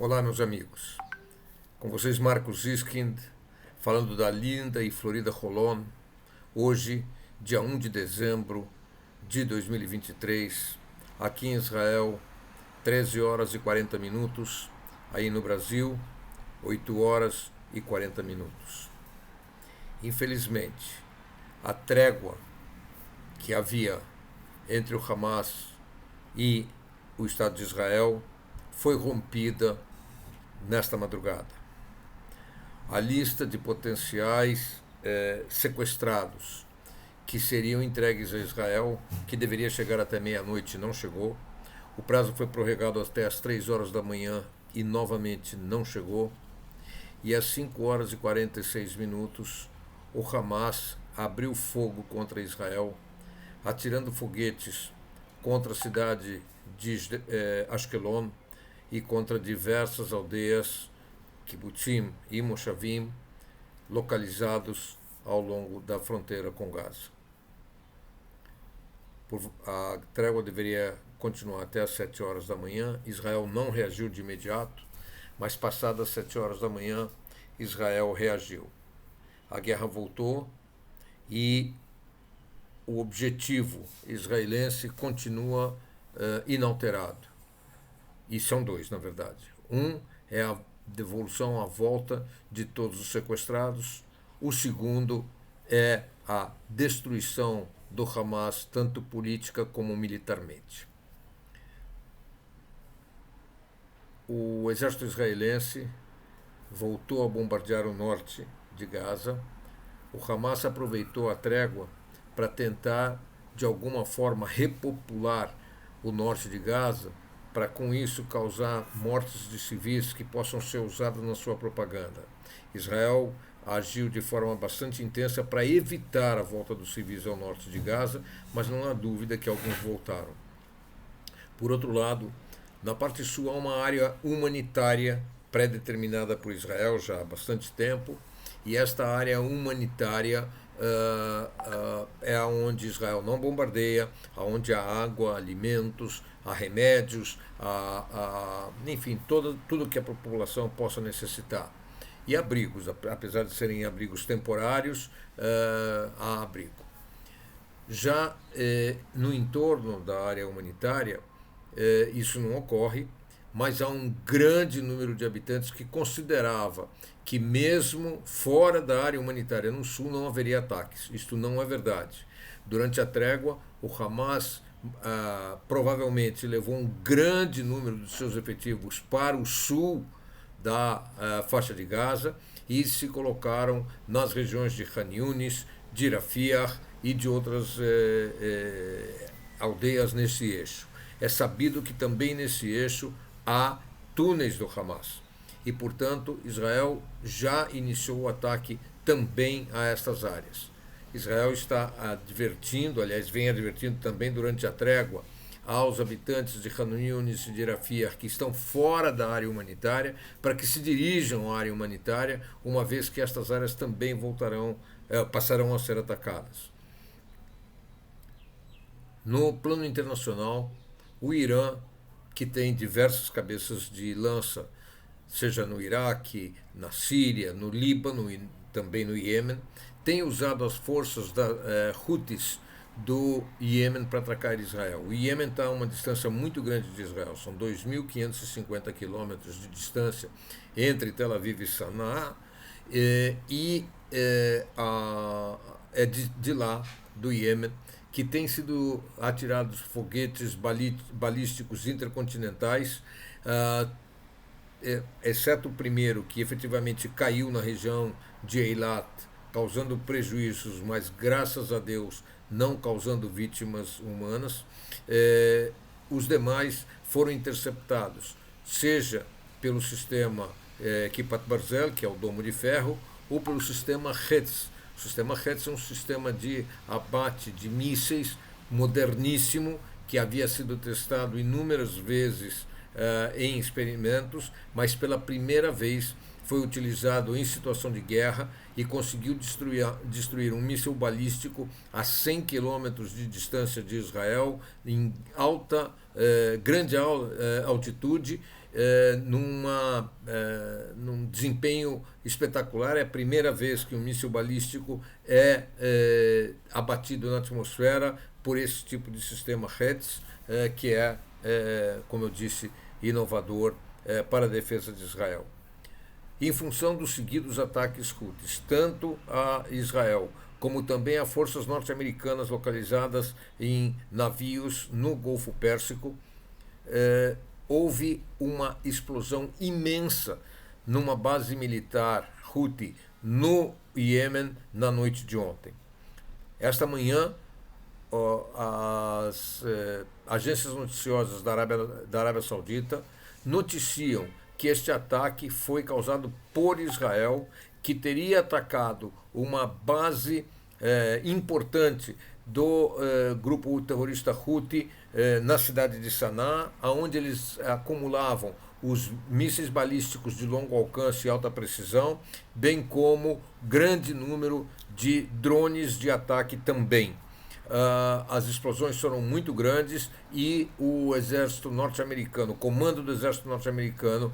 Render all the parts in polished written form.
Olá, meus amigos. Com vocês, Marcos Iskind, falando da linda e florida Holon, hoje, dia 1 de dezembro de 2023, aqui em Israel, 13 horas e 40 minutos, aí no Brasil, 8 horas e 40 minutos. Infelizmente, a trégua que havia entre o Hamas e o Estado de Israel foi rompida nesta madrugada. A lista de potenciais sequestrados que seriam entregues a Israel, que deveria chegar até meia-noite, não chegou. O prazo foi prorrogado até as 3 horas da manhã e novamente não chegou. E às 5 horas e 46 minutos, o Hamas abriu fogo contra Israel, atirando foguetes contra a cidade de Ashkelon e contra diversas aldeias, kibbutzim e moshavim, localizados ao longo da fronteira com Gaza. A trégua deveria continuar até as 7 horas da manhã. Israel não reagiu de imediato, mas passadas as 7 horas da manhã, Israel reagiu. A guerra voltou e o objetivo israelense continua inalterado. E são dois, na verdade. Um é a devolução, a volta de todos os sequestrados. O segundo é a destruição do Hamas, tanto política como militarmente. O exército israelense voltou a bombardear o norte de Gaza. O Hamas aproveitou a trégua para tentar, de alguma forma, repopular o norte de Gaza, para com isso causar mortes de civis que possam ser usadas na sua propaganda. Israel agiu de forma bastante intensa para evitar a volta dos civis ao norte de Gaza, mas não há dúvida que alguns voltaram. Por outro lado, na parte sul há uma área humanitária pré-determinada por Israel já há bastante tempo, e esta área humanitária é onde Israel não bombardeia, onde há água, alimentos, há remédios, enfim, tudo que a população possa necessitar. E abrigos, apesar de serem abrigos temporários, há abrigo. Já no entorno da área humanitária, isso não ocorre, mas há um grande número de habitantes que considerava que mesmo fora da área humanitária no sul não haveria ataques. Isto não é verdade. Durante a trégua, o Hamas provavelmente levou um grande número de seus efetivos para o sul da faixa de Gaza e se colocaram nas regiões de Khan Yunis, de Rafiah e de outras aldeias nesse eixo. É sabido que também nesse eixo há túneis do Hamas. E, portanto, Israel já iniciou o ataque também a estas áreas. Israel está advertindo, aliás, vem advertindo também durante a trégua, aos habitantes de Khan Yunis e de Rafiah que estão fora da área humanitária, para que se dirijam à área humanitária, uma vez que estas áreas também passarão a ser atacadas. No plano internacional, o Irã, que tem diversas cabeças de lança, seja no Iraque, na Síria, no Líbano e também no Iêmen, tem usado as forças da Houthis do Iêmen para atacar Israel. O Iêmen está a uma distância muito grande de Israel, são 2.550 quilômetros de distância entre Tel Aviv e Sanaa, é de lá, do Iêmen, que tem sido atirados foguetes balísticos intercontinentais, exceto o primeiro, que efetivamente caiu na região de Eilat, causando prejuízos, mas graças a Deus não causando vítimas humanas. Os demais foram interceptados, seja pelo sistema Kippat Barzel, que é o domo de ferro, ou pelo sistema Hetz. O sistema Hetz é um sistema de abate de mísseis moderníssimo, que havia sido testado inúmeras vezes em experimentos, mas pela primeira vez foi utilizado em situação de guerra e conseguiu destruir um míssil balístico a 100 quilômetros de distância de Israel, em grande altitude, num desempenho espetacular. É a primeira vez que um míssil balístico é abatido na atmosfera por esse tipo de sistema HETS, que como eu disse, inovador para a defesa de Israel. Em função dos seguidos ataques Houthis, tanto a Israel como também a forças norte-americanas localizadas em navios no Golfo Pérsico, houve uma explosão imensa numa base militar Houthi no Iêmen na noite de ontem. Esta manhã, as agências noticiosas da Arábia Saudita noticiam que este ataque foi causado por Israel, que teria atacado uma base importante do grupo terrorista Houthi na cidade de Sanaa, onde eles acumulavam os mísseis balísticos de longo alcance e alta precisão, bem como grande número de drones de ataque também. As explosões foram muito grandes e o exército norte-americano, o comando do exército norte-americano,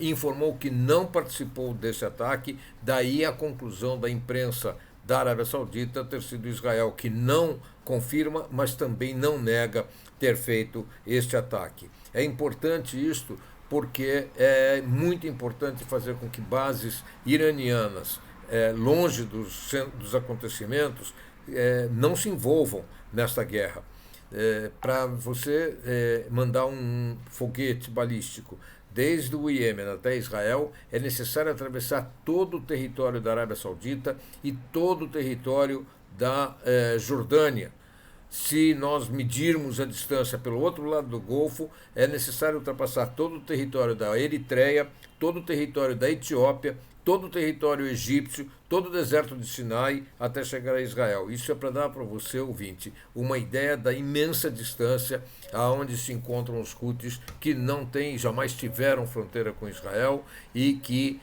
informou que não participou desse ataque. Daí a conclusão da imprensa da Arábia Saudita ter sido Israel, que não confirma, mas também não nega ter feito este ataque. É importante isto porque é muito importante fazer com que bases iranianas, longe dos acontecimentos, não se envolvam nesta guerra. Para você mandar um foguete balístico desde o Iêmen até Israel, é necessário atravessar todo o território da Arábia Saudita e todo o território da Jordânia. Se nós medirmos a distância pelo outro lado do Golfo, é necessário ultrapassar todo o território da Eritreia, todo o território da Etiópia, todo o território egípcio, todo o deserto de Sinai, até chegar a Israel. Isso é para dar para você, ouvinte, uma ideia da imensa distância aonde se encontram os Houthis, que não têm, jamais tiveram fronteira com Israel e que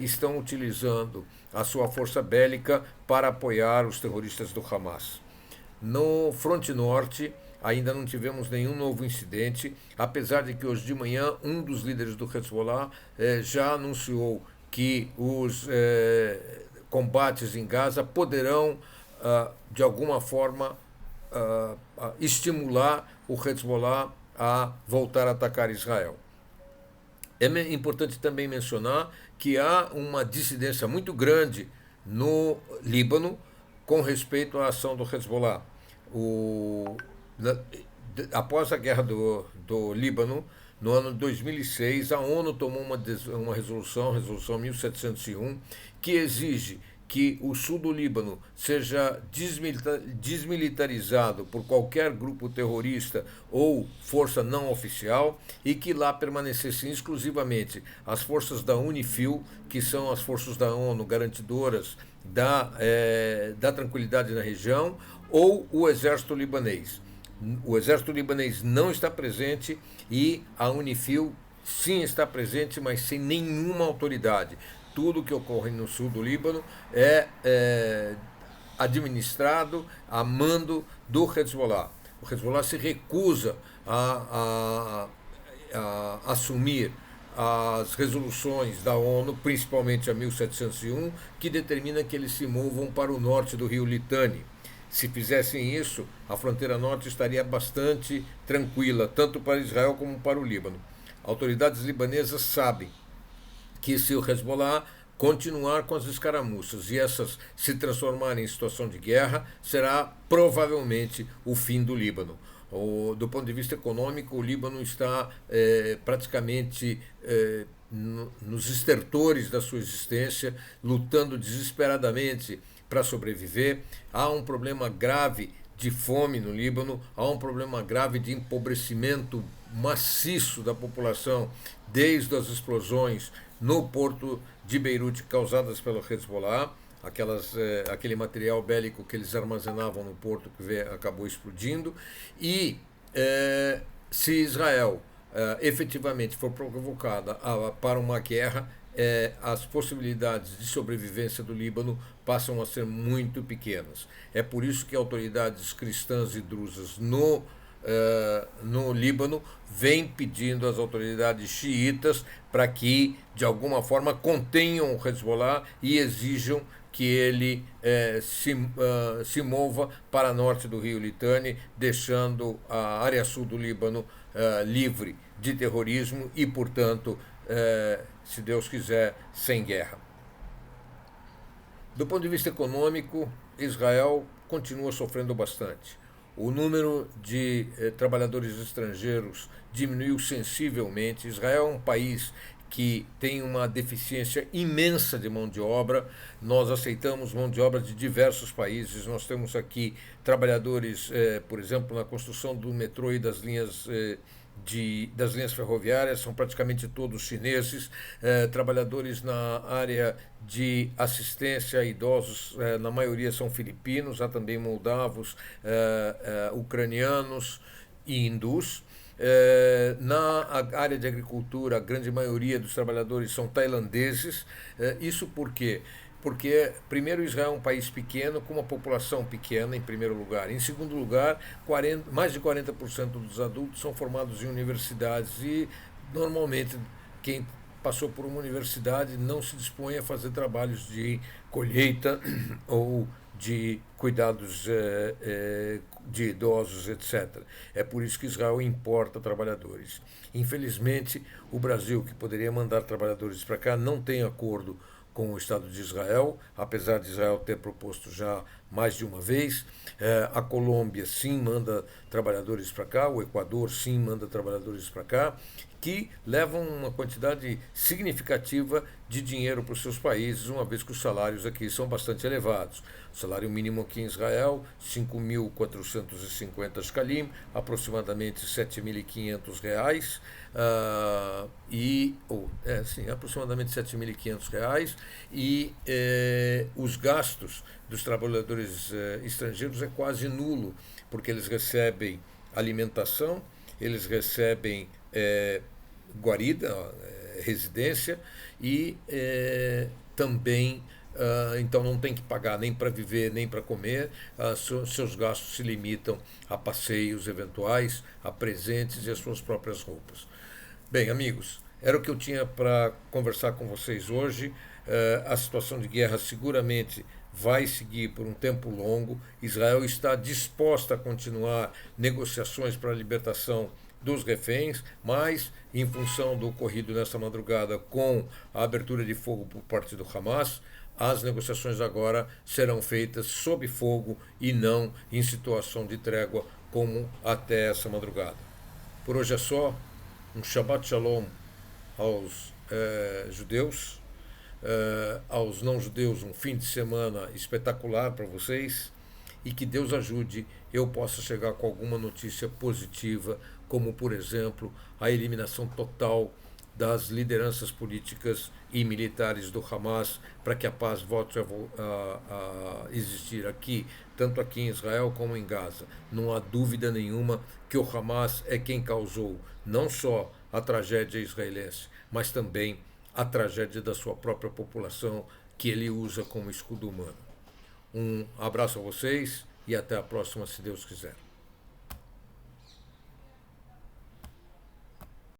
estão utilizando a sua força bélica para apoiar os terroristas do Hamas. No fronte norte, ainda não tivemos nenhum novo incidente, apesar de que hoje de manhã um dos líderes do Hezbollah já anunciou que os combates em Gaza poderão, de alguma forma, estimular o Hezbollah a voltar a atacar Israel. É importante também mencionar que há uma dissidência muito grande no Líbano com respeito à ação do Hezbollah. Após a guerra do Líbano, no ano de 2006, a ONU tomou uma resolução, a resolução 1701, que exige que o sul do Líbano seja desmilitarizado por qualquer grupo terrorista ou força não oficial e que lá permanecessem exclusivamente as forças da UNIFIL, que são as forças da ONU garantidoras da tranquilidade na região, ou o exército libanês. O exército libanês não está presente e a UNIFIL sim está presente, mas sem nenhuma autoridade. Tudo que ocorre no sul do Líbano é administrado a mando do Hezbollah. O Hezbollah se recusa a assumir as resoluções da ONU, principalmente a 1701, que determina que eles se movam para o norte do rio Litani. Se fizessem isso, a fronteira norte estaria bastante tranquila, tanto para Israel como para o Líbano. Autoridades libanesas sabem que se o Hezbollah continuar com as escaramuças e essas se transformarem em situação de guerra, será provavelmente o fim do Líbano. Do ponto de vista econômico, o Líbano está praticamente nos estertores da sua existência, lutando desesperadamente para sobreviver. Há um problema grave de fome no Líbano, há um problema grave de empobrecimento maciço da população desde as explosões no porto de Beirute causadas pelo Hezbollah, aquele material bélico que eles armazenavam no porto que acabou explodindo. E se Israel efetivamente for provocada para uma guerra, as possibilidades de sobrevivência do Líbano passam a ser muito pequenas. É por isso que autoridades cristãs e drusas no no Líbano, vem pedindo às autoridades xiitas para que, de alguma forma, contenham o Hezbollah e exijam que ele se mova para norte do rio Litani, deixando a área sul do Líbano livre de terrorismo e, portanto, se Deus quiser, sem guerra. Do ponto de vista econômico, Israel continua sofrendo bastante. O número de trabalhadores estrangeiros diminuiu sensivelmente. Israel é um país que tem uma deficiência imensa de mão de obra. Nós aceitamos mão de obra de diversos países. Nós temos aqui trabalhadores, por exemplo, na construção do metrô e das linhas das linhas ferroviárias, são praticamente todos chineses, trabalhadores na área de assistência a idosos, na maioria são filipinos, há também moldavos, ucranianos e hindus. Na área de agricultura, a grande maioria dos trabalhadores são tailandeses. Isso por quê? Porque, primeiro, Israel é um país pequeno, com uma população pequena, em primeiro lugar. Em segundo lugar, mais de 40% dos adultos são formados em universidades e, normalmente, quem passou por uma universidade não se dispõe a fazer trabalhos de colheita ou de cuidados de idosos, etc. É por isso que Israel importa trabalhadores. Infelizmente, o Brasil, que poderia mandar trabalhadores para cá, não tem acordo com o Estado de Israel, apesar de Israel ter proposto já mais de uma vez. A Colômbia, sim, manda trabalhadores para cá, o Equador, sim, manda trabalhadores para cá, que levam uma quantidade significativa de dinheiro para os seus países, uma vez que os salários aqui são bastante elevados. O salário mínimo aqui em Israel, 5.450 shekalim, aproximadamente R$ 7.500, aproximadamente R$ 7.500, e os gastos dos trabalhadores estrangeiros é quase nulo, porque eles recebem alimentação, eles recebem guarida, residência e também, então não tem que pagar nem para viver nem para comer. Seus gastos se limitam a passeios eventuais, a presentes e as suas próprias roupas. Bem, amigos, era o que eu tinha para conversar com vocês hoje. A situação de guerra seguramente vai seguir por um tempo longo. Israel está disposta a continuar negociações para a libertação dos reféns, mas, em função do ocorrido nesta madrugada com a abertura de fogo por parte do Hamas, as negociações agora serão feitas sob fogo e não em situação de trégua como até essa madrugada. Por hoje é só. Um Shabbat Shalom aos judeus, aos não-judeus, um fim de semana espetacular para vocês, e que Deus ajude eu possa chegar com alguma notícia positiva, como, por exemplo, a eliminação total das lideranças políticas e militares do Hamas, para que a paz volte a existir aqui, tanto aqui em Israel como em Gaza. Não há dúvida nenhuma que o Hamas é quem causou não só a tragédia israelense, mas também a tragédia da sua própria população, que ele usa como escudo humano. Um abraço a vocês e até a próxima, se Deus quiser.